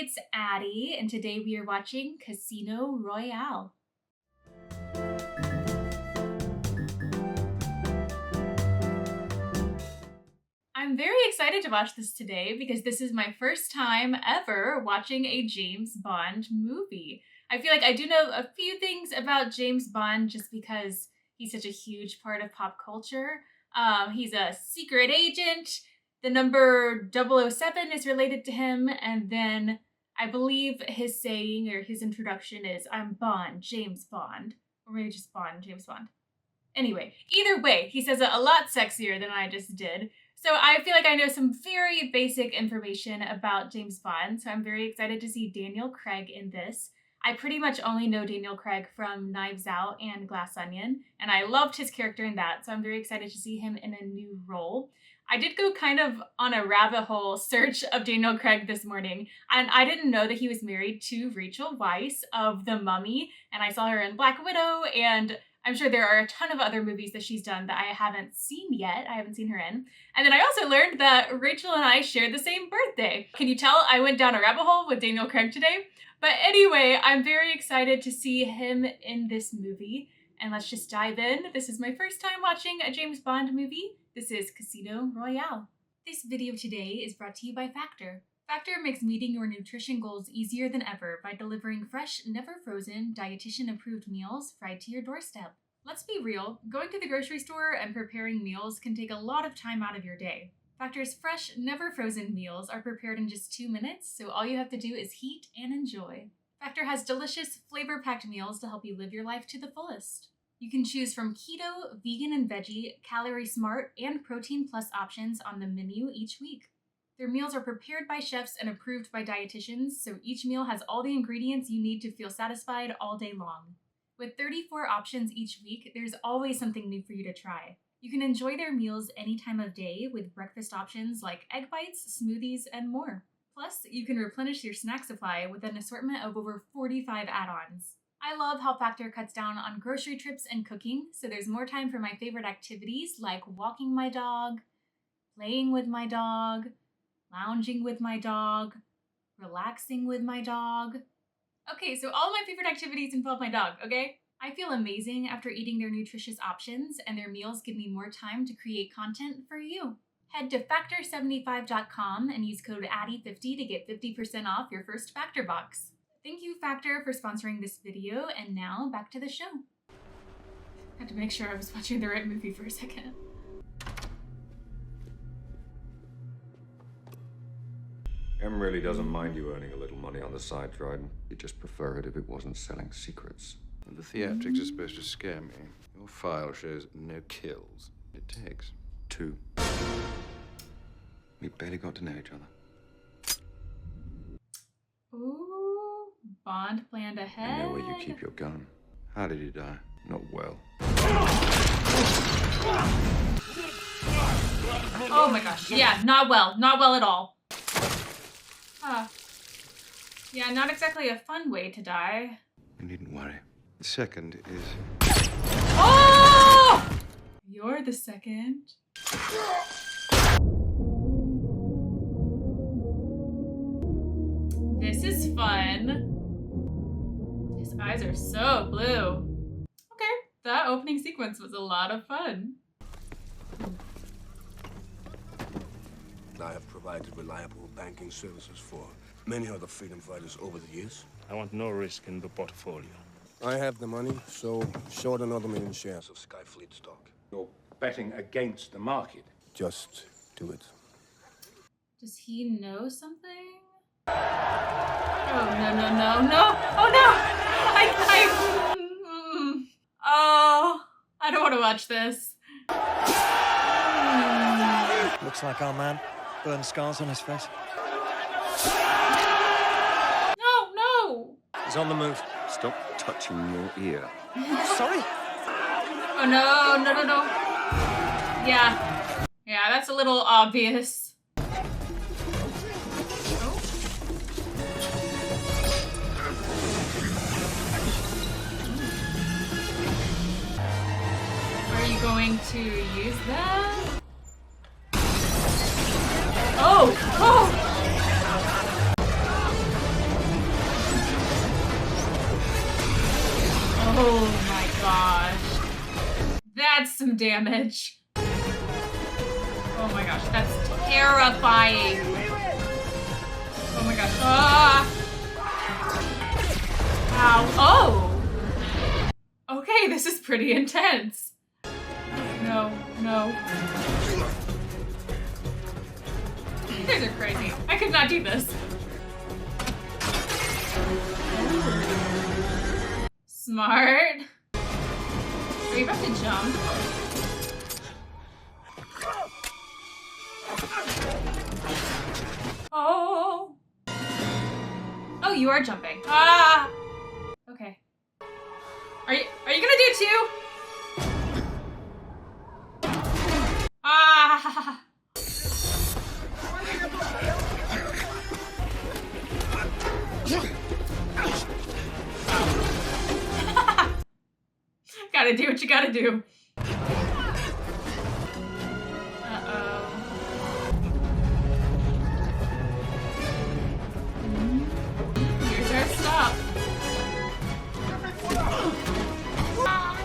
it's Addie, and today we are watching Casino Royale. I'm very excited to watch this today because this is my first time ever watching a James Bond movie. I feel like I do know a few things about James Bond just because he's such a huge part of pop culture. He's a secret agent. The number 007 is related to him, and then I believe his saying or his introduction is, "I'm Bond, James Bond." Or maybe just Bond, James Bond. Anyway, either way, he says it a lot sexier than I just did. So I feel like I know some very basic information about James Bond, so I'm very excited to see Daniel Craig in this. I pretty much only know Daniel Craig from Knives Out and Glass Onion, and I loved his character in that, so I'm very excited to see him in a new role. I did go kind of on a rabbit hole search of Daniel Craig this morning, and I didn't know that he was married to Rachel Weisz of The Mummy, and I saw her in Black Widow, and I'm sure there are a ton of other movies that she's done that I haven't seen yet. I haven't seen her in. And then I also learned that Rachel and I share the same birthday. Can you tell I went down a rabbit hole with Daniel Craig today? But anyway, I'm very excited to see him in this movie. And let's just dive in. This is my first time watching a James Bond movie. This is Casino Royale. This video today is brought to you by Factor. Factor makes meeting your nutrition goals easier than ever by delivering fresh, never frozen, dietitian-approved meals right to your doorstep. Let's be real, going to the grocery store and preparing meals can take a lot of time out of your day. Factor's fresh, never frozen meals are prepared in just 2 minutes, so all you have to do is heat and enjoy. Factor has delicious, flavor-packed meals to help you live your life to the fullest. You can choose from keto, vegan and veggie, calorie smart, and protein plus options on the menu each week. Their meals are prepared by chefs and approved by dietitians, so each meal has all the ingredients you need to feel satisfied all day long. With 34 options each week, there's always something new for you to try. You can enjoy their meals any time of day with breakfast options like egg bites, smoothies, and more. Plus, you can replenish your snack supply with an assortment of over 45 add-ons. I love how Factor cuts down on grocery trips and cooking, so there's more time for my favorite activities like walking my dog, playing with my dog, lounging with my dog, relaxing with my dog. Okay, so all of my favorite activities involve my dog, okay? I feel amazing after eating their nutritious options, and their meals give me more time to create content for you. Head to Factor75.com and use code ADDIE50 to get 50% off your first Factor box. Thank you, Factor, for sponsoring this video, and now back to the show. I had to make sure I was watching the right movie for a second. Em really doesn't mind you earning a little money on the side, Dryden. He'd just prefer it if it wasn't selling secrets. The theatrics are supposed to scare me. Your file shows no kills. It takes 2. We barely got to know each other. Ooh, Bond planned ahead. I know where you keep your gun. How did he die? Not well. Oh my gosh, yeah, not well. Not well at all. Yeah, not exactly a fun way to die. You needn't worry. The second is... Oh! You're the second. This is fun. His eyes are so blue. Okay, that opening sequence was a lot of fun. I have provided reliable banking services for many other freedom fighters over the years. I want no risk in the portfolio. I have the money, so short another 1 million shares of Skyfleet stock. You're betting against the market. Just do it. Does he know something? Oh, no, no, no, no. Oh, no! Oh, I don't want to watch this. Looks like our man. Burn scars on his face. No, no! He's on the move. Stop touching your ear. Sorry? Oh, no, no, no, no. Yeah. Yeah, that's a little obvious. Are you going to use that? Oh! Oh! That's some damage. Oh my gosh, that's terrifying. Oh my gosh. Ah! Ow. Oh! Okay, this is pretty intense. No, no. You guys are crazy. I could not do this. Smart. Are you about to jump? Oh. Oh, you are jumping. Ah. Okay. Are you gonna do it too? Ah. Gotta do what you gotta do. Uh-oh. Here's our stop. Ah.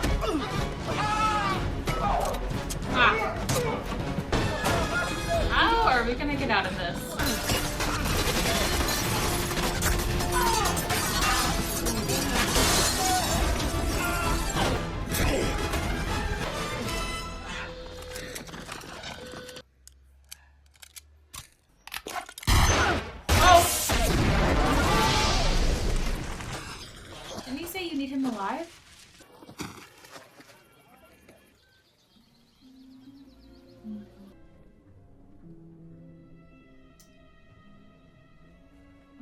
How are we gonna get out of this? Didn't you say you need him alive?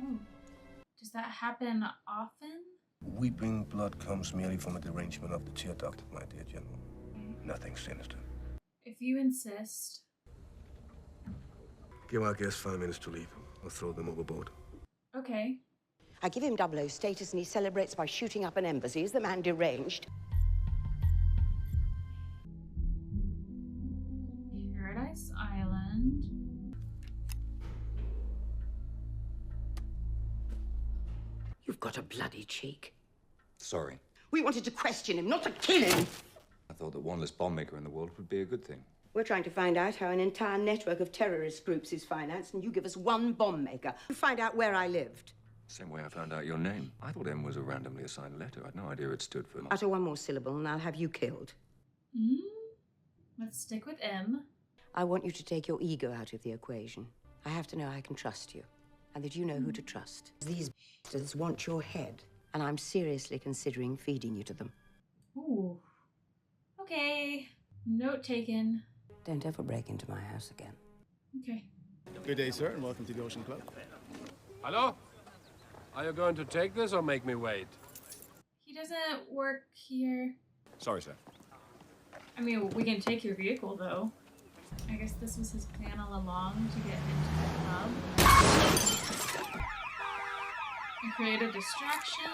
Oh. Does that happen often? Weeping blood comes merely from a derangement of the tear duct, my dear General. Nothing sinister. If you insist. Give our guests 5 minutes to leave, or throw them overboard. Okay. I give him 00 status and he celebrates by shooting up an embassy. Is the man deranged? Paradise Island. You've got a bloody cheek. Sorry. We wanted to question him, not to kill him. I thought that one less bomb maker in the world would be a good thing. We're trying to find out how an entire network of terrorist groups is financed, and you give us one bomb maker. You find out where I lived. Same way I found out your name. I thought M was a randomly assigned letter. I had no idea it stood for... Utter one more syllable and I'll have you killed. Let's stick with M. I want you to take your ego out of the equation. I have to know I can trust you, and that you know who to trust. These bastards want your head, and I'm seriously considering feeding you to them. Ooh. Okay. Note taken. Don't ever break into my house again. Okay. Good day, sir, and welcome to the Ocean Club. Hello? Are you going to take this or make me wait? He doesn't work here. Sorry, sir. I mean, we can take your vehicle, though. I guess this was his plan all along, to get into the club. And create a distraction.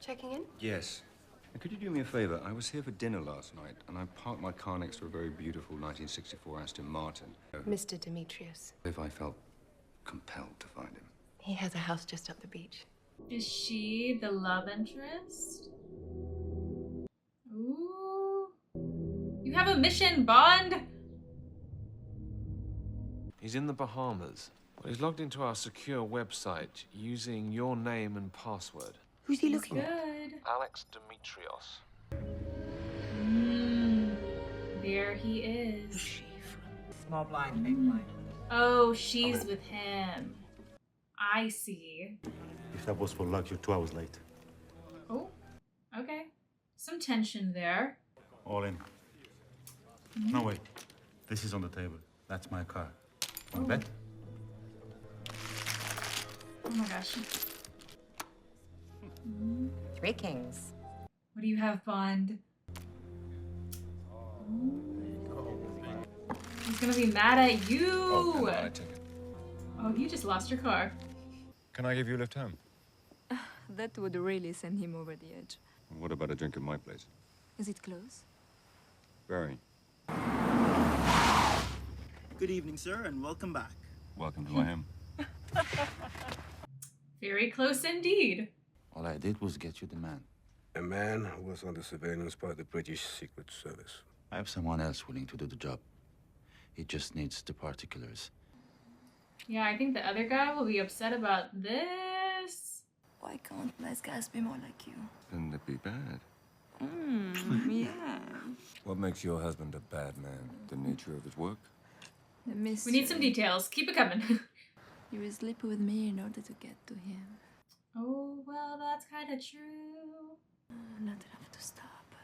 Checking in? Yes. And could you do me a favor? I was here for dinner last night, and I parked my car next to a very beautiful 1964 Aston Martin. Mr. Demitrius. If I felt compelled to find him. He has a house just up the beach. Is she the love interest? Ooh. You have a mission, Bond! He's in the Bahamas. Well, he's logged into our secure website using your name and password. Who's he looking Good. at? Alex Demitrios. There he is. Small blind, big blind. Oh, she's with him. I see. If that was for luck, you're 2 hours late. Oh, okay. Some tension there. All in. No, wait. This is on the table. That's my car. Want to bet? Oh my gosh. 3 kings. What do you have, Bond? He's gonna be mad at you. Oh, come on, I take it. Oh, you just lost your car. Can I give you a lift home? That would really send him over the edge. What about a drink at my place? Is it close? Very. Good evening, sir, and welcome back. Welcome to my home. Very close indeed. All I did was get you the man. A man who was under surveillance by the British Secret Service. I have someone else willing to do the job. He just needs the particulars. Yeah, I think the other guy will be upset about this. Why can't nice guys be more like you? Wouldn't it be bad? Yeah. What makes your husband a bad man? The nature of his work? The mystery. We need some details. Keep it coming. You will sleep with me in order to get to him. Oh, well, that's kind of true. Not enough to stop.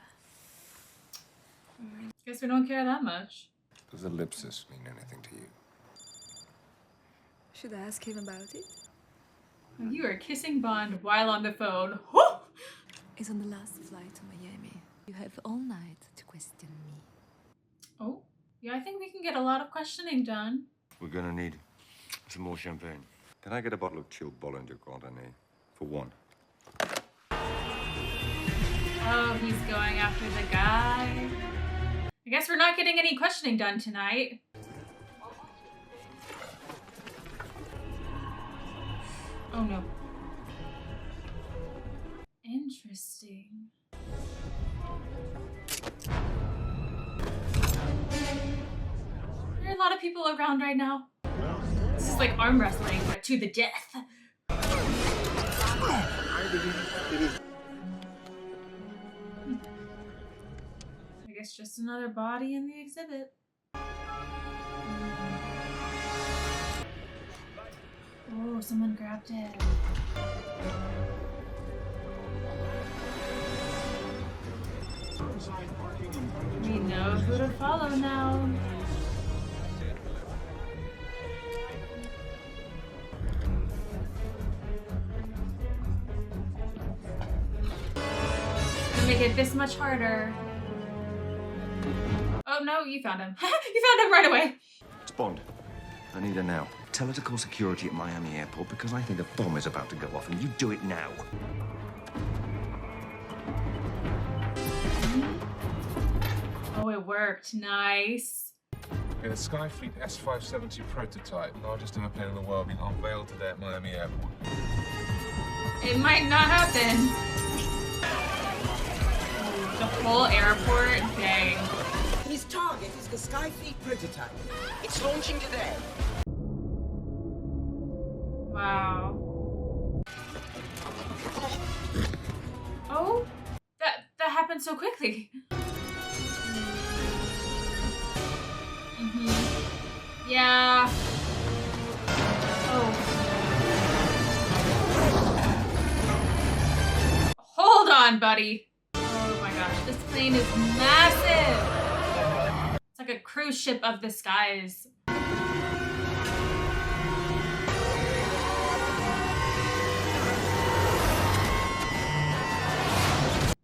Guess we don't care that much. Does ellipsis mean anything to you? Should I ask him about it? You are kissing Bond while on the phone. Woo! He's on the last flight to Miami. You have all night to question me. Oh, yeah, I think we can get a lot of questioning done. We're gonna need some more champagne. Can I get a bottle of chilled Bollinger Coderre for one? Oh, he's going after the guy. I guess we're not getting any questioning done tonight. Oh no. Interesting. There are a lot of people around right now. This is like arm wrestling, but to the death. I guess just another body in the exhibit. Oh, someone grabbed it. We know who to follow now. To make it this much harder. Oh no, you found him. You found him right away. It's Bond. I need her now. Tell her to call security at Miami Airport because I think a bomb is about to go off, and you do it now. Oh, it worked. Nice. The Skyfleet S570 prototype, largest airplane in the world, being unveiled today at Miami Airport. It might not happen. The whole airport? Dang. His target is the Skyfleet prototype. It's launching today. Wow. Oh, that happened so quickly. Yeah. Oh. Hold on, buddy. Oh my gosh, this plane is massive. It's like a cruise ship of the skies.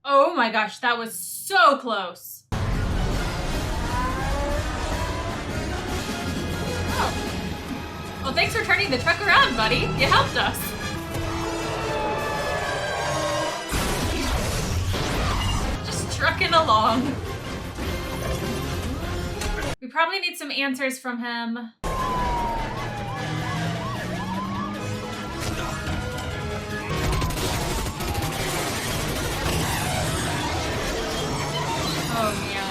Oh my gosh, that was so close. Oh. Well, thanks for turning the truck around, buddy. You helped us. Just trucking along. We probably need some answers from him. Oh, man.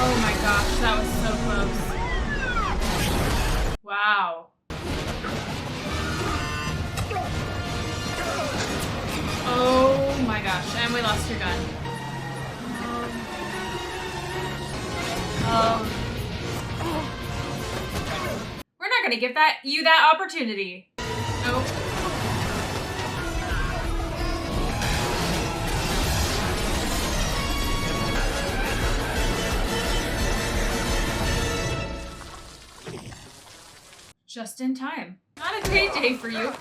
Oh my gosh, that was so close. Wow. Oh my gosh, and we lost your gun. We're not gonna give you that opportunity. Nope. Just in time. Not a great day for you.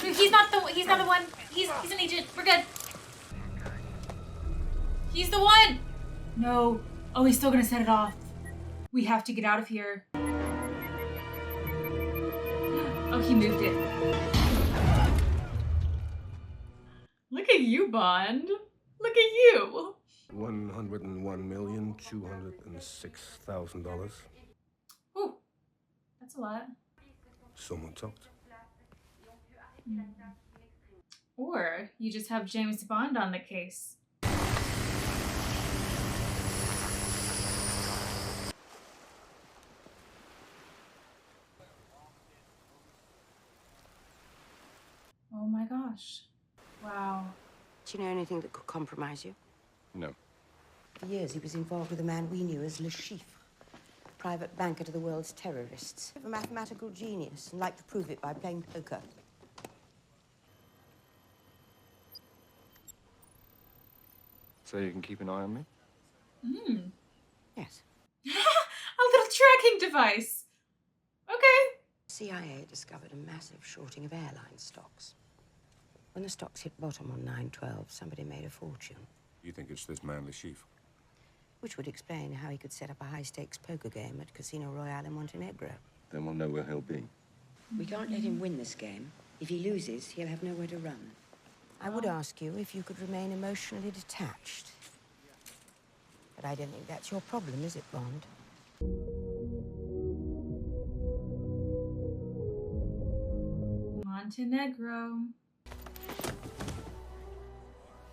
He's not the one. He's an agent. We're good. He's the one. No. Oh, he's still gonna set it off. We have to get out of here. Oh, he moved it. Look at you, Bond. Look at you. $101,206,000. Ooh, that's a lot. Someone talked. Or you just have James Bond on the case. Oh my gosh. Wow. Do you know anything that could compromise you? No. For years, he was involved with a man we knew as Le Chiffre, private banker to the world's terrorists. A mathematical genius, and liked to prove it by playing poker. So you can keep an eye on me? Yes. A little tracking device. Okay. CIA discovered a massive shorting of airline stocks. When the stocks hit bottom on 9/12, somebody made a fortune. You think it's this man, Le Chiffre? Which would explain how he could set up a high-stakes poker game at Casino Royale in Montenegro. Then we'll know where he'll be. We can't let him win this game. If he loses, he'll have nowhere to run. I would ask you if you could remain emotionally detached. But I don't think that's your problem, is it, Bond? Montenegro.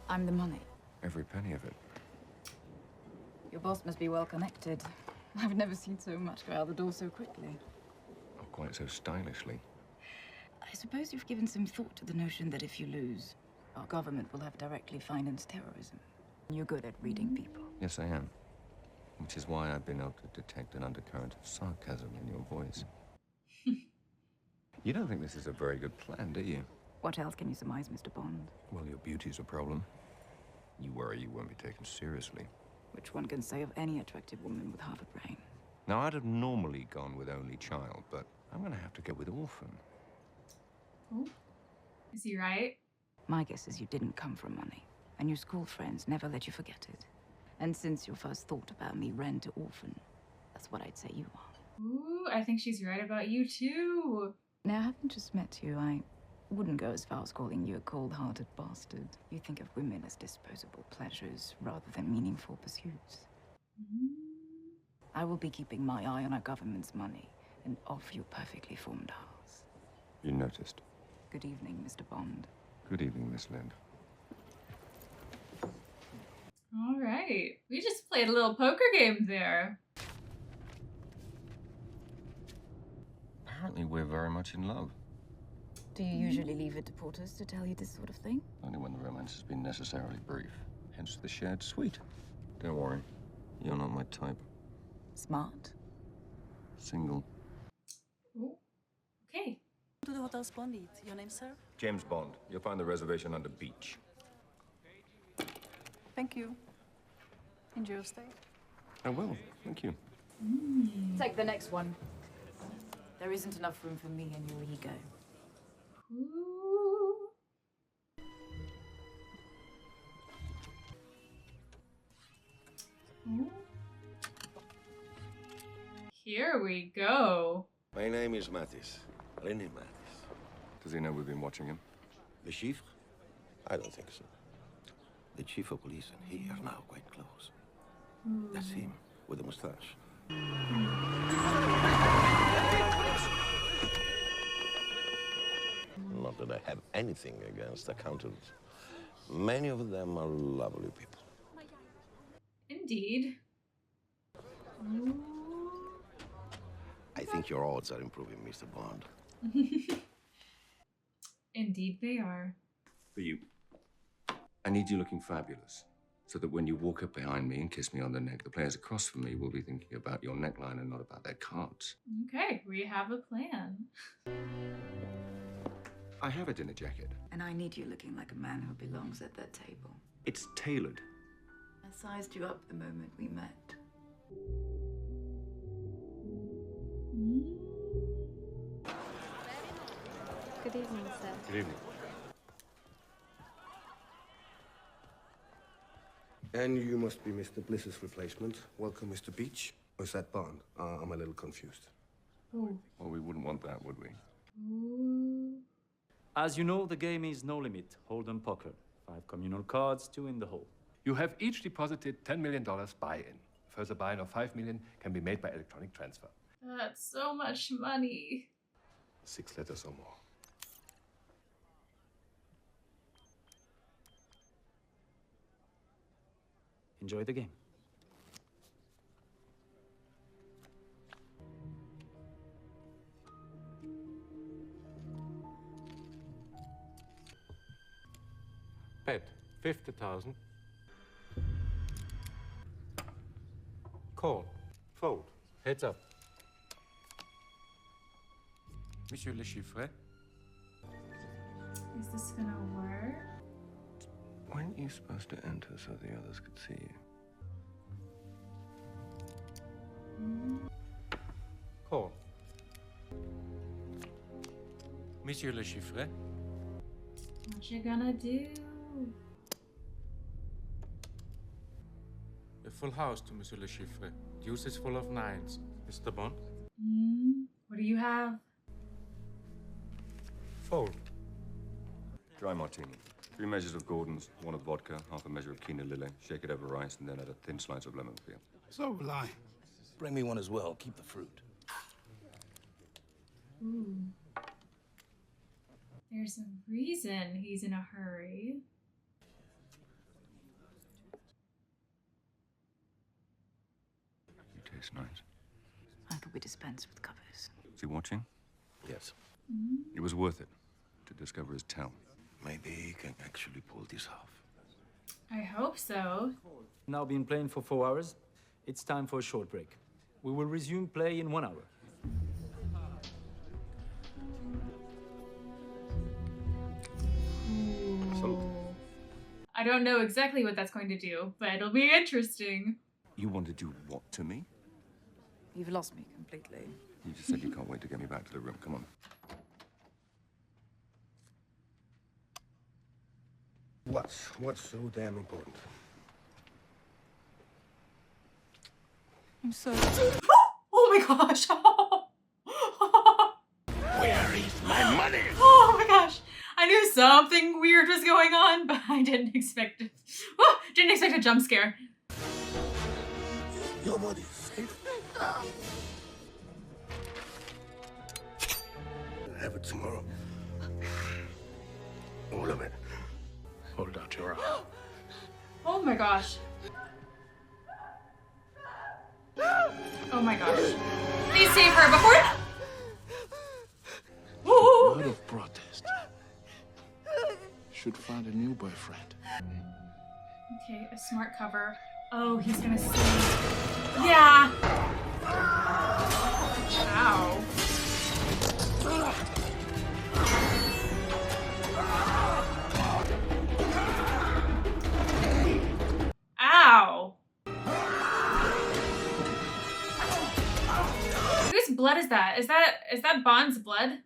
I'm the money. Every penny of it. Your boss must be well connected. I've never seen so much go out the door so quickly. Not quite so stylishly. I suppose you've given some thought to the notion that if you lose, our government will have directly financed terrorism. You're good at reading people. Yes, I am. Which is why I've been able to detect an undercurrent of sarcasm in your voice. You don't think this is a very good plan, do you? What else can you surmise, Mr. Bond? Well, your beauty's a problem. You worry you won't be taken seriously. Which one can say of any attractive woman with half a brain. Now, I'd have normally gone with only child, but I'm going to have to go with orphan. Oh. Is he right? My guess is you didn't come from money, and your school friends never let you forget it. And since your first thought about me ran to orphan, that's what I'd say you are. Ooh, I think she's right about you too. Now, having just met you, I wouldn't go as far as calling you a cold-hearted bastard. You think of women as disposable pleasures rather than meaningful pursuits. I will be keeping my eye on our government's money and off your perfectly formed house. You noticed. Good evening, Mr. Bond. Good evening, Miss Lind. All right. We just played a little poker game there. Apparently, we're very much in love. Do you usually leave it to porters to tell you this sort of thing? Only when the romance has been necessarily brief. Hence the shared suite. Don't worry. You're not my type. Smart. Single. Ooh. Okay. To the Hotel Splendid. Your name, sir? James Bond. You'll find the reservation under Beach. Thank you. Enjoy your stay. I will. Thank you. Take the next one. There isn't enough room for me and your ego. Ooh. Ooh. Here we go. My name is Mattis. René Mattis. Does he know we've been watching him? Le Chiffre? I don't think so. The chief of police and he are now quite close. That's him, with a mustache. Not that I have anything against accountants. Many of them are lovely people. Indeed. Ooh. I think your odds are improving, Mr. Bond. Indeed they are. For you. I need you looking fabulous, so that when you walk up behind me and kiss me on the neck, the players across from me will be thinking about your neckline and not about their cards. Okay, we have a plan. I have a dinner jacket. And I need you looking like a man who belongs at that table. It's tailored. I sized you up the moment we met. Good evening, sir. Good evening. And you must be Mr. Bliss's replacement. Welcome, Mr. Beach. Or is that Bond? I'm a little confused. Ooh. Well, we wouldn't want that, would we? Ooh. As you know, the game is no limit. Hold'em poker. 5 communal cards, 2 in the hole. You have each deposited $10 million buy-in. Further buy-in of $5 million can be made by electronic transfer. That's so much money. 6 letters or more. Enjoy the game. Bet 50,000. Call. Fold. Heads up. Monsieur Le Chiffre? Is this gonna work? Weren't you supposed to enter so the others could see you? Call. Monsieur Le Chiffre? What you gonna do? A full house to Monsieur Le Chiffre. Deuce is full of 9s. Mr. Bond? What do you have? Fold. Dry martini. 3 measures of Gordon's, 1 of vodka, half a measure of quina lily, shake it over rice, and then add a thin slice of lemon peel. So will I. Bring me one as well. Keep the fruit. Ooh. There's a reason he's in a hurry. You taste nice. I thought we dispensed with covers. Is he watching? Yes. It was worth it to discover his talent. Maybe he can actually pull this off. I hope so. Now been playing for 4 hours. It's time for a short break. We will resume play in 1 hour. I don't know exactly what that's going to do, but it'll be interesting. You want to do what to me? You've lost me completely. You just said you can't wait to get me back to the room. Come on. What's so damn important? I'm so... Oh my gosh! Where is my money? Oh my gosh! I knew something weird was going on, but I didn't expect it. Didn't expect a jump scare. Your money is safe. I'll have it tomorrow. All of it. Hold out your arm. Oh my gosh. Oh my gosh. Please save her before... Word of protest. Should find a new boyfriend. Okay, a smart cover. Oh, he's gonna save. Yeah. Ow. Ow. Whose blood is that? Is that Bond's blood?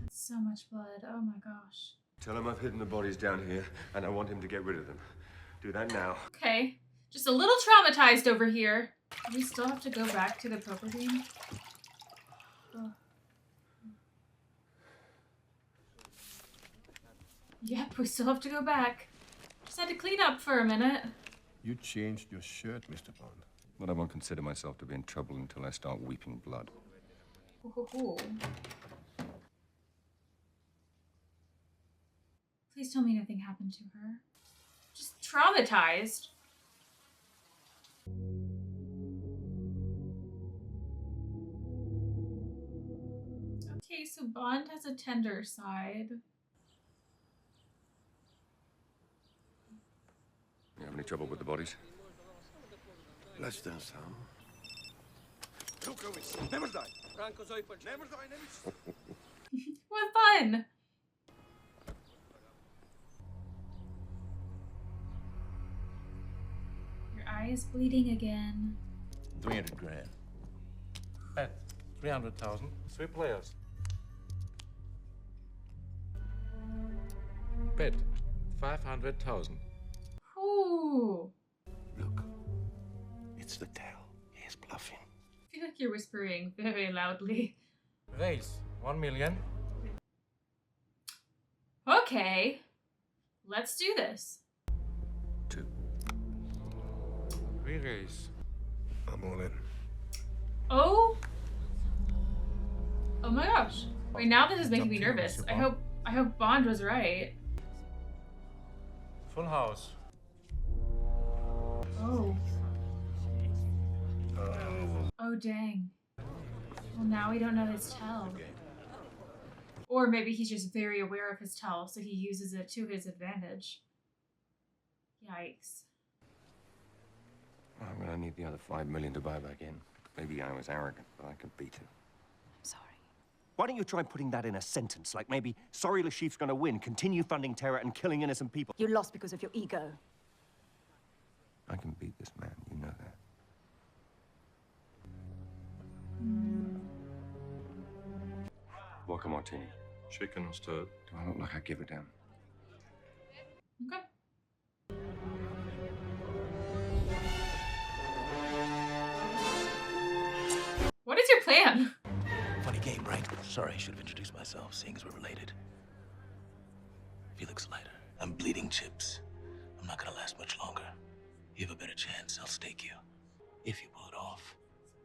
So much blood. Oh my gosh. Tell him I've hidden the bodies down here, and I want him to get rid of them. Do that now. Okay. Just a little traumatized over here. Do we still have to go back to the poker game? Oh. Yep, we still have to go back. Just had to clean up for a minute. You changed your shirt, Mr. Bond. But I won't consider myself to be in trouble until I start weeping blood. Ooh. Please tell me nothing happened to her. Just traumatized. Okay, so Bond has a tender side. You have any trouble with the bodies? Let's dance some. What fun! Your eye is bleeding again. 300 grand. Bet 300,000. 3 players. Bet 500,000. Ooh. Oh. Look, it's the tell. He is bluffing. I feel like you're whispering very loudly. Raise 1 million. Okay. Let's do this. 2. We raise. I'm all in. Oh. Oh my gosh. Wait, now this is making me nervous. I hope Bond was right. Full house. Oh. Oh dang. Well, now we don't know his tell. Or maybe he's just very aware of his tell, so he uses it to his advantage. Yikes. I'm gonna need the other 5 million to buy back in. Maybe I was arrogant, but I could beat it. I'm sorry. Why don't you try putting that in a sentence, like maybe, sorry Le Chiffre's gonna win, continue funding terror and killing innocent people. You lost because of your ego. I can beat this man, you know that. Vodka martini. Chicken or stirred? Do I look like I give it down? Okay. What is your plan? Funny game, right? Sorry, I should have introduced myself, seeing as we're related. Felix Leiter. I'm bleeding chips. I'm not gonna last much longer. You have a better chance, I'll stake you. If you pull it off,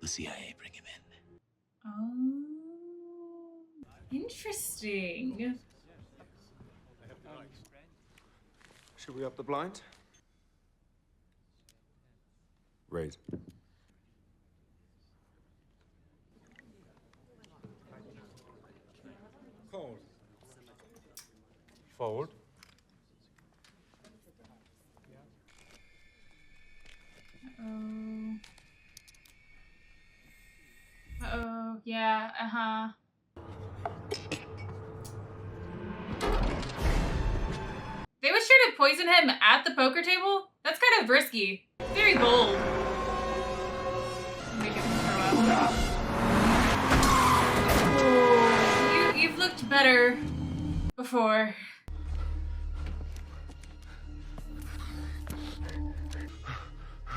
the CIA bring him in. Oh. Interesting. Should we up the blind? Raise. Call. Fold. Uh-oh. Uh-oh. Yeah, uh-huh. They would try to poison him at the poker table? That's kind of risky. Very bold. Make him throw up. Oh, you've looked better before.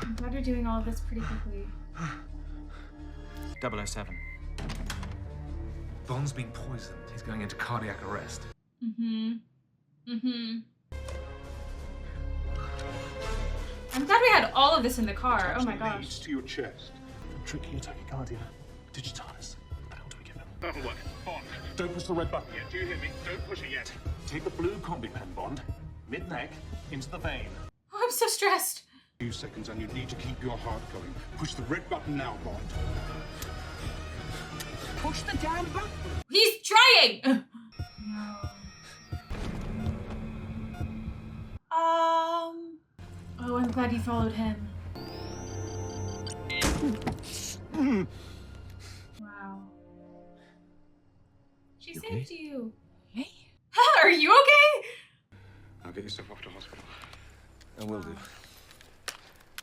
I'm glad you're doing all of this pretty quickly. 007. Bond's been poisoned. He's going into cardiac arrest. Mm-hmm. Mm-hmm. I'm glad we had all of this in the car. Oh my gosh. To your chest. Tricky tachycardia. Digitalis. What the hell do we give him? What? Bond. Don't push the red button Yeah, do you hear me? Don't push it yet. Take the blue combi pen, Bond. Mid-neck, into the vein. Oh, I'm so stressed. Few seconds and you need to keep your heart going. Push the red button now, Bond. Push the damn button. He's trying! No. Oh, I'm glad you followed him. Wow. She saved you. Hey? Are you okay? I'll get yourself off to hospital. I will do. I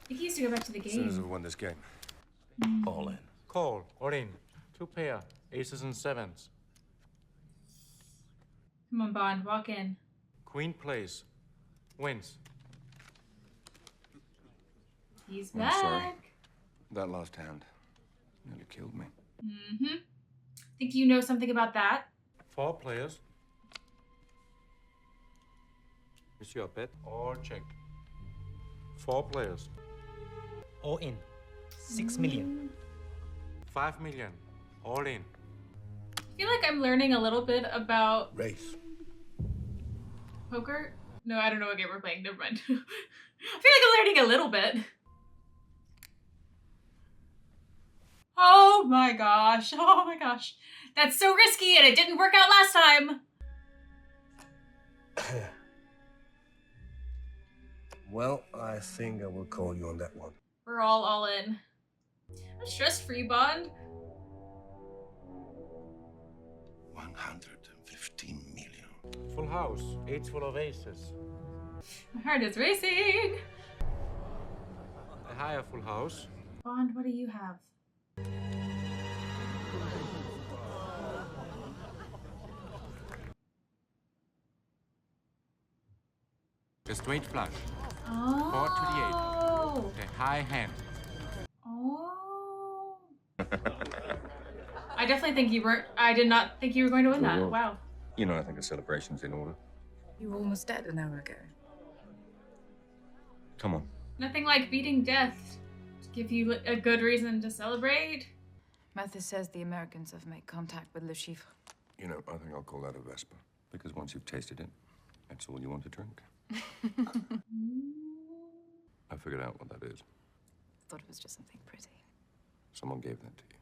think he used to go back to the As soon as game. I've won this game. All in. Call. Or in. 2 pair. Aces and sevens. Come on, Bond, walk in. Queen plays. Wins. He's I'm back. sorry. That last hand nearly killed me. Mm-hmm. Think you know something about that? 4 players. Is your bet? Or check. 4 players. All in. 6 million. 5 million. All in. I feel like I'm learning a little bit about Race. poker. No, I don't know what game we're playing. Never mind. I feel like I'm learning a little bit. Oh my gosh. Oh my gosh. That's so risky and it didn't work out last time. Well, I think I will call you on that one. We're all in. A stress-free Bond. 115 million. Full house. 8's full of aces. My heart is racing. A higher full house. Bond, what do you have? A straight flush. 4 to the 8. Oh. The high hand. Oh. I definitely think you were. I did not think you were going to win that. Well, Wow. You know, I think a celebration's in order. You were almost dead an hour ago. Come on. Nothing like beating death to give you a good reason to celebrate. Mathis says the Americans have made contact with Gcvftw. You know, I think I'll call that a Vesper. Because once you've tasted it, that's all you want to drink. I figured out what that is. Thought it was just something pretty. Someone gave that to you.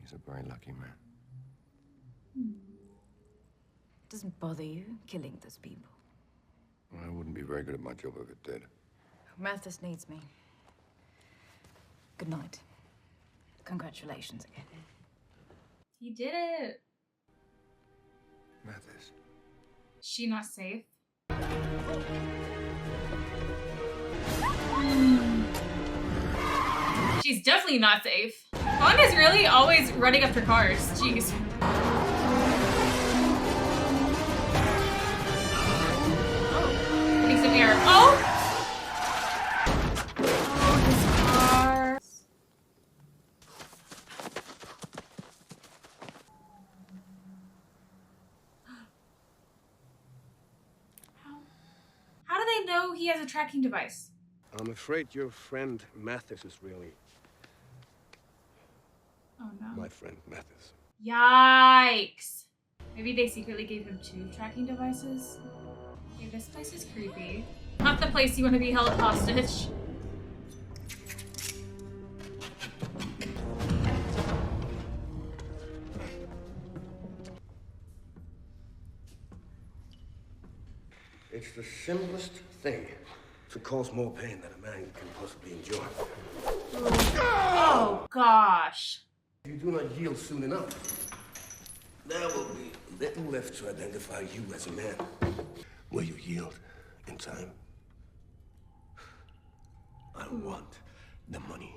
He's a very lucky man. It doesn't bother you killing those people. I wouldn't be very good at my job if it did. Mathis needs me. Good night. Congratulations again. He did it. Mathis. She not safe? She's definitely not safe. Bond is really always running after cars. Jeez. Oh, getting some air. Oh! How do they know he has a tracking device? I'm afraid your friend Mathis is really Oh no. my friend Mathis. Yikes. Maybe they secretly gave him 2 tracking devices? Okay, this place is creepy. Not the place you want to be held hostage. It's the simplest thing to cause more pain than a man can possibly enjoy. Oh gosh. If you do not yield soon enough, there will be little left to identify you as a man. Will you yield in time? I want the money.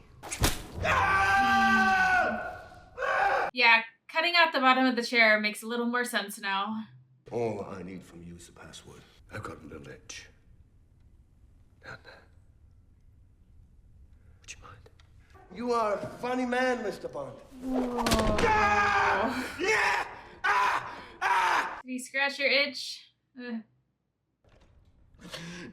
Yeah, cutting out the bottom of the chair makes a little more sense now. All I need from you is the password. I've got a little itch. Down there. Would you mind? You are a funny man, Mr. Bond. Ah! Yeah! Did he scratch your itch?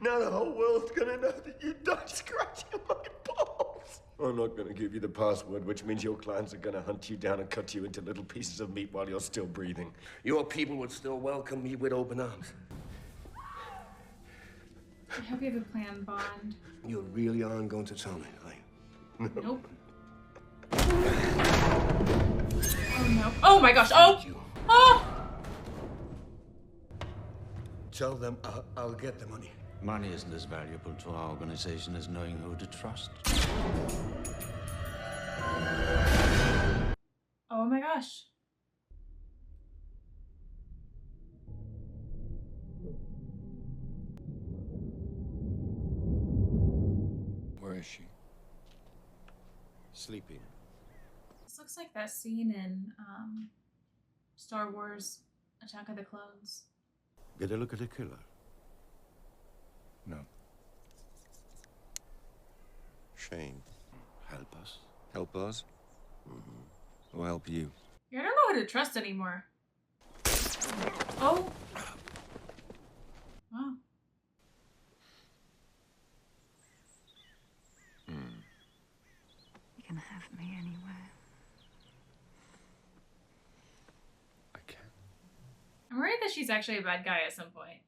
Now the whole world's gonna know that you died scratching my balls. I'm not gonna give you the password, which means your clients are gonna hunt you down and cut you into little pieces of meat while you're still breathing. Your people would still welcome me with open arms. I hope you have a plan, Bond. You really aren't going to tell me, are you? Nope. Oh no. Oh my gosh. Oh! Oh! Tell them I'll get the money. Money isn't as valuable to our organization as knowing who to trust. Oh my gosh. Where is she? Sleeping. This looks like that scene in Star Wars Attack of the Clones. Get a look at the killer. No. Shame. Help us. Help us? Mm-hmm. Or help you? Yeah, I don't know who to trust anymore. Oh. Wow. You can have me anywhere. I can. I'm worried that she's actually a bad guy at some point.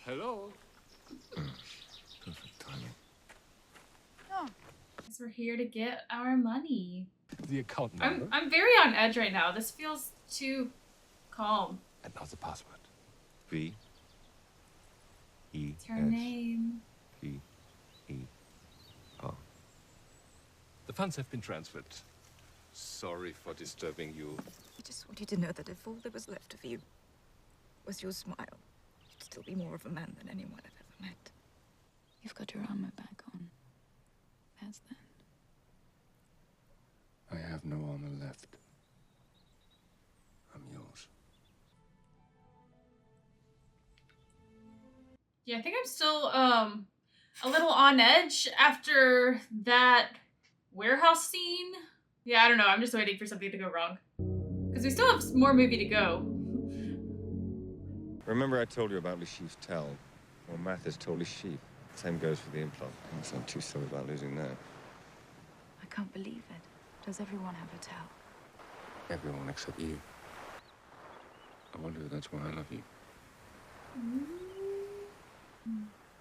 Hello? Perfect timing. Oh. Guess we're here to get our money. The account number. I'm very on edge right now. This feels too calm. And now the password. V. E. It's her name. P. E. R. The funds have been transferred. Sorry for disturbing you. I just want you to know that if all there was left of you was your smile, you'd still be more of a man than anyone I've ever met. You've got your armor back on. How's that? I have no armor left. I'm yours. Yeah, I think I'm still a little on edge after that warehouse scene. Yeah, I don't know. I'm just waiting for something to go wrong. Because we still have more movie to go. Remember I told you about Le Chiffre's towel? Well, Mathis told Le Chiffre. Same goes for the implant. I'm too sorry about losing that. I can't believe it. Does everyone have a towel? Everyone except you. I wonder if that's why I love you.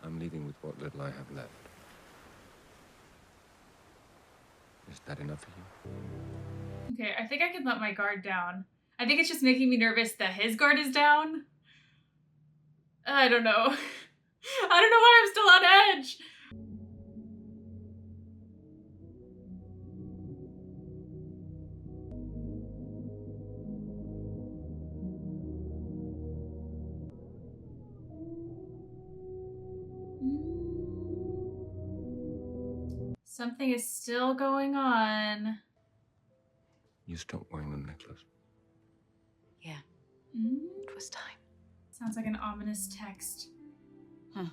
I'm leaving with what little I have left. Is that enough for you? Okay, I think I can let my guard down. I think it's just making me nervous that his guard is down. I don't know. I don't know why I'm still on edge. Something is still going on. You stopped wearing the necklace. Yeah. It was time. Sounds like an ominous text. Huh.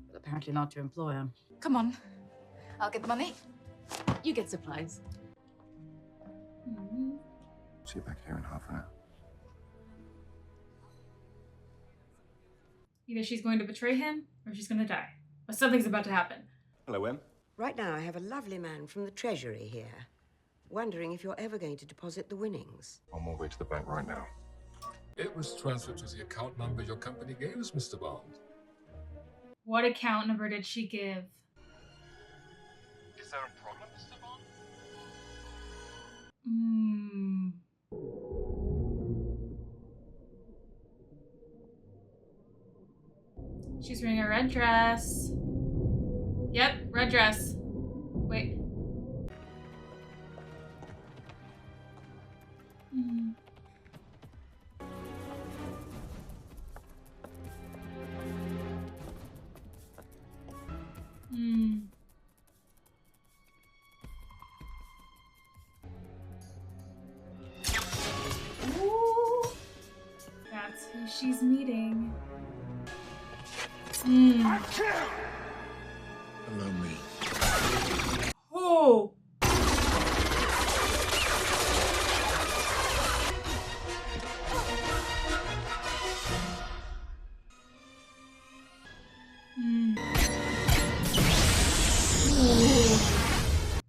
But apparently not your employer. Come on. I'll get money. You get supplies. See you back here in half an hour. Either she's going to betray him or she's going to die. But something's about to happen. Hello, Em. Right now, I have a lovely man from the Treasury here, wondering if you're ever going to deposit the winnings. On my way to the bank right now. It was transferred to the account number your company gave us, Mr. Bond. What account number did she give? Is there a problem, Mr. Bond? She's wearing a red dress. Yep, red dress. Wait. Ooh, that's who she's meeting. Allow me. Oh.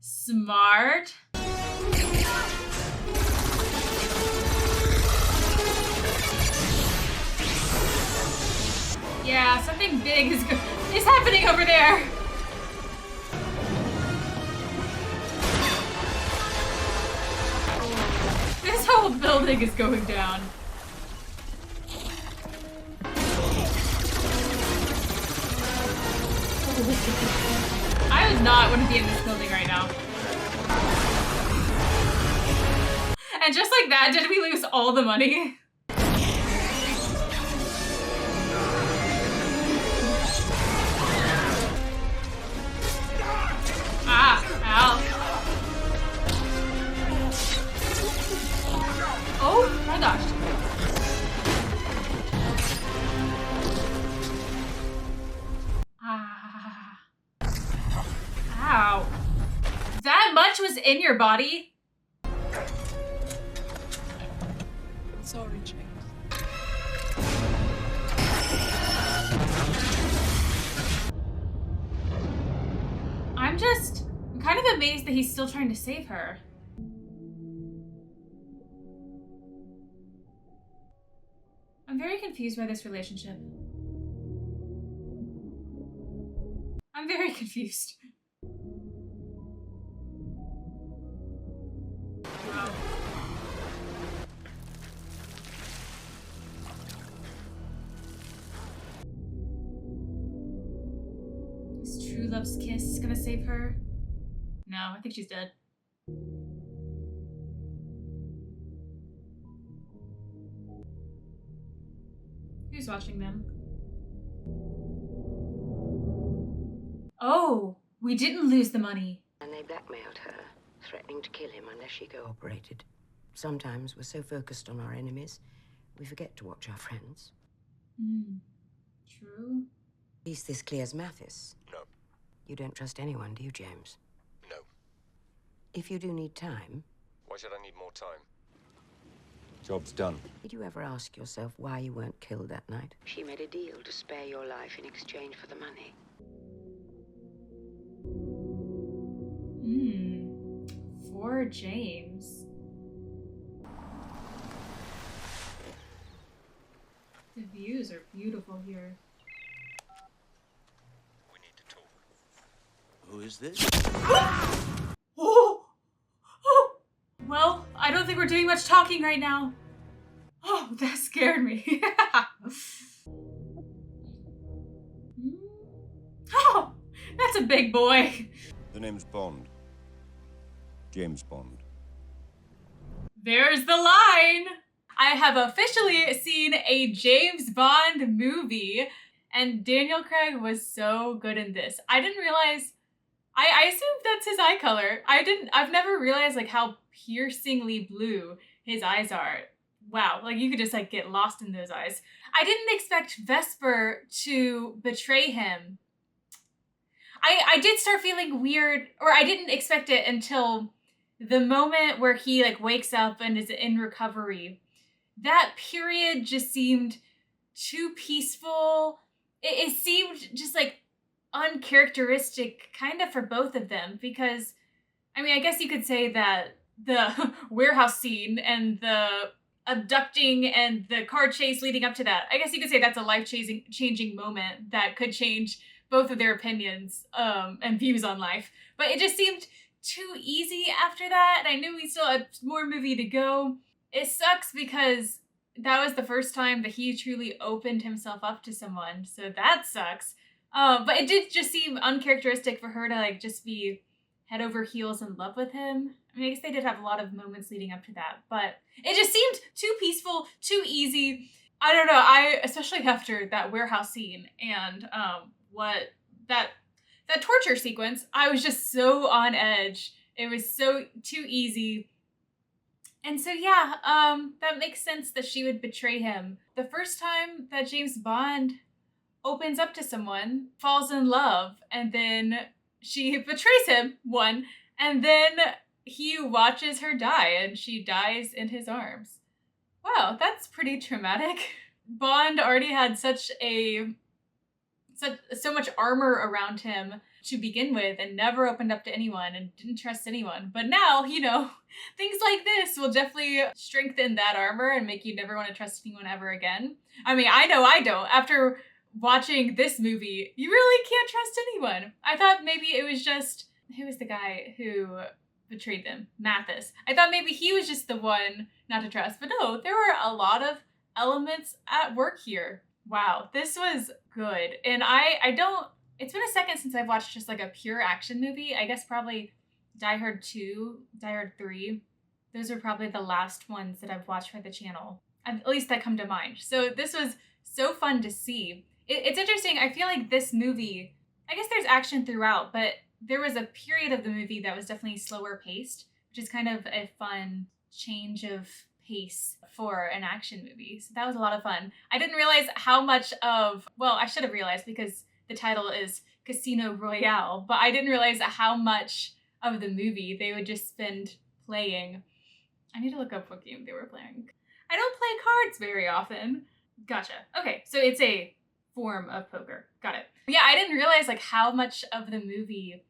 Smart. Yeah, something big is happening over there. This whole building is going down. I would not want to be in this building right now. And just like that, did we lose all the money? Ah, ow. Oh my gosh. Ah. Ow. That much was in your body? Sorry, James. I'm kind of amazed that he's still trying to save her. I'm very confused by this relationship. I'm very confused. Wow. Is true love's kiss gonna save her? No, I think she's dead. Who's watching them? Oh, we didn't lose the money. And they blackmailed her, threatening to kill him unless she cooperated. Sometimes we're so focused on our enemies, we forget to watch our friends. True. At least this clears Mathis. No. You don't trust anyone, do you, James? No. If you do need time, Why should I need more time? Job's done. did you ever ask yourself why you weren't killed that night? She made a deal to spare your life in exchange for the money. For James. The views are beautiful here. Who is this? Oh! Well, I don't think we're doing much talking right now. Oh, that scared me. Oh, that's a big boy. The name's Bond. James Bond. There's the line. I have officially seen a James Bond movie, and Daniel Craig was so good in this. I didn't realize, I assumed that's his eye color. I've never realized like how piercingly blue his eyes are. Wow, like you could just like get lost in those eyes. I didn't expect Vesper to betray him. I did start feeling weird, or I didn't expect it until the moment where he like wakes up and is in recovery. That period just seemed too peaceful. It seemed just like uncharacteristic kind of for both of them, because I mean, I guess you could say that the warehouse scene and the abducting and the car chase leading up to that, I guess you could say that's a life-changing moment that could change both of their opinions and views on life. But it just seemed too easy after that. I knew we still had more movie to go. It sucks because that was the first time that he truly opened himself up to someone, so that sucks. But it did just seem uncharacteristic for her to like just be head over heels in love with him. I mean, I guess they did have a lot of moments leading up to that, but it just seemed too peaceful, too easy. I don't know, especially after that warehouse scene and what that torture sequence, I was just so on edge. It was so too easy. And so yeah, that makes sense that she would betray him. The first time that James Bond opens up to someone, falls in love, and then she betrays him, one, and then he watches her die, and she dies in his arms. Wow, that's pretty traumatic. Bond already had so much armor around him to begin with and never opened up to anyone and didn't trust anyone. But now, you know, things like this will definitely strengthen that armor and make you never want to trust anyone ever again. I mean, I know I don't. After watching this movie, you really can't trust anyone. I thought maybe it was just, who was the guy who betrayed them? Mathis. I thought maybe he was just the one not to trust. But no, there were a lot of elements at work here. Wow, this was good. And I don't, it's been a second since I've watched just like a pure action movie. I guess probably Die Hard 2, Die Hard 3. Those are probably the last ones that I've watched for the channel. At least that come to mind. So this was so fun to see. It's interesting. I feel like this movie, I guess there's action throughout, but there was a period of the movie that was definitely slower paced, which is kind of a fun change of pace for an action movie. So that was a lot of fun. I didn't realize how much of, well, I should have realized because the title is Casino Royale, but I didn't realize how much of the movie they would just spend playing. I need to look up what game they were playing. I don't play cards very often. Gotcha. Okay, so it's a form of poker. Got it. Yeah, I didn't realize like how much of the movie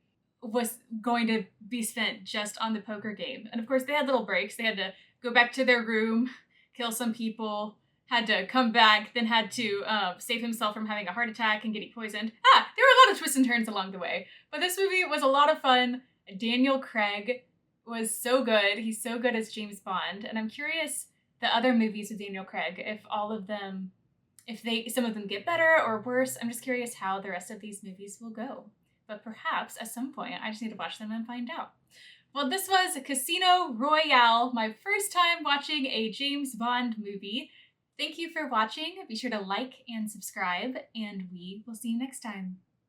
was going to be spent just on the poker game. And of course they had little breaks. They had to go back to their room, kill some people, had to come back, then had to save himself from having a heart attack and getting poisoned. There were a lot of twists and turns along the way. But this movie was a lot of fun. Daniel Craig was so good. He's so good as James Bond. And I'm curious the other movies with Daniel Craig, if all of them, some of them get better or worse. I'm just curious how the rest of these movies will go. But perhaps at some point, I just need to watch them and find out. Well, this was Casino Royale, my first time watching a James Bond movie. Thank you for watching. Be sure to like and subscribe, and we will see you next time.